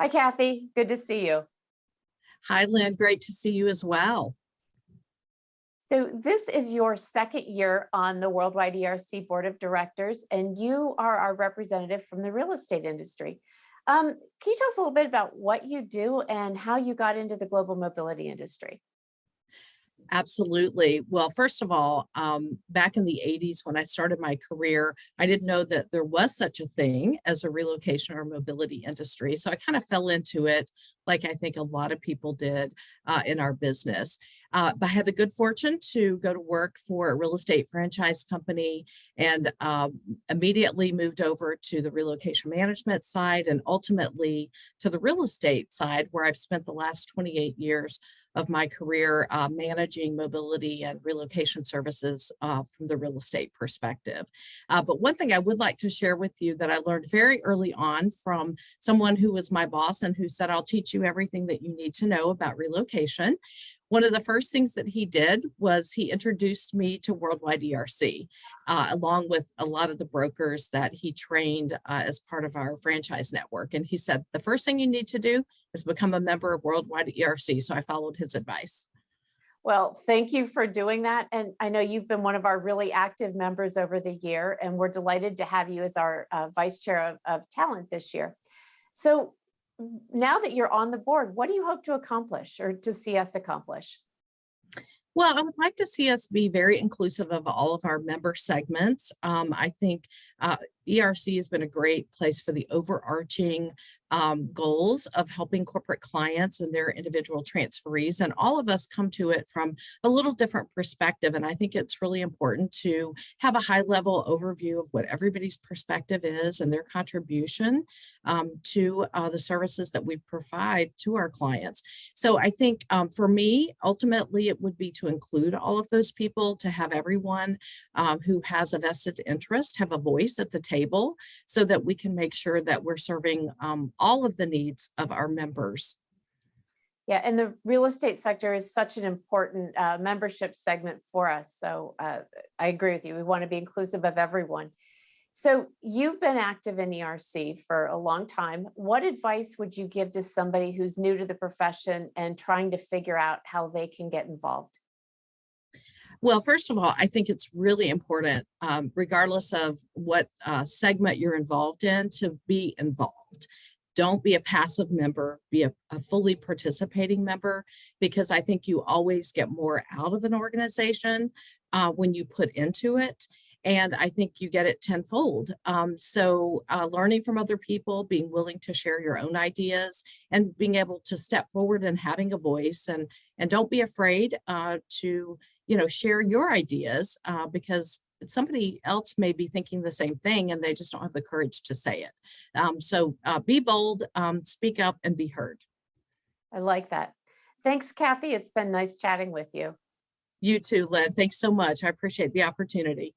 Hi, Kathy. Good to see you. Hi, Lynn. Great to see you as well. So this is your second year on the Worldwide ERC Board of Directors, and you are our representative from the real estate industry. Can you tell us a little bit about what you do and how you got into the global mobility industry? Absolutely. Well, first of all, back in the 80s when I started my career, I didn't know that there was such a thing as a relocation or mobility industry. So I kind of fell into it like I think a lot of people did in our business. But I had the good fortune to go to work for a real estate franchise company and immediately moved over to the relocation management side and ultimately to the real estate side, where I've spent the last 28 years of my career managing mobility and relocation services from the real estate perspective. But one thing I would like to share with you that I learned very early on from someone who was my boss and who said, I'll teach you everything that you need to know about relocation. One of the first things that he did was he introduced me to Worldwide ERC, along with a lot of the brokers that he trained as part of our franchise network. And he said, the first thing you need to do is become a member of Worldwide ERC. So I followed his advice. Well, thank you for doing that. And I know you've been one of our really active members over the year, and we're delighted to have you as our Vice Chair of Talent this year. So now that you're on the board, what do you hope to accomplish or to see us accomplish? Well, I would like to see us be very inclusive of all of our member segments. I think ERC has been a great place for the overarching goals of helping corporate clients and their individual transferees. And all of us come to it from a little different perspective. And I think it's really important to have a high level overview of what everybody's perspective is and their contribution to the services that we provide to our clients. So I think for me, ultimately, it would be to include all of those people, to have everyone who has a vested interest have a voice at the table so that we can make sure that we're serving all of the needs of our members. Yeah, and the real estate sector is such an important membership segment for us. So I agree with you. We want to be inclusive of everyone. So you've been active in ERC for a long time. What advice would you give to somebody who's new to the profession and trying to figure out how they can get involved? Well, first of all, I think it's really important, regardless of what segment you're involved in, to be involved. Don't be a passive member, be a fully participating member, because I think you always get more out of an organization when you put into it. And I think you get it tenfold. So learning from other people, being willing to share your own ideas and being able to step forward and having a voice, and don't be afraid to share your ideas because somebody else may be thinking the same thing and they just don't have the courage to say it. So be bold, speak up, and be heard. I like that. Thanks, Kathy. It's been nice chatting with you. You too, Lynn. Thanks so much. I appreciate the opportunity.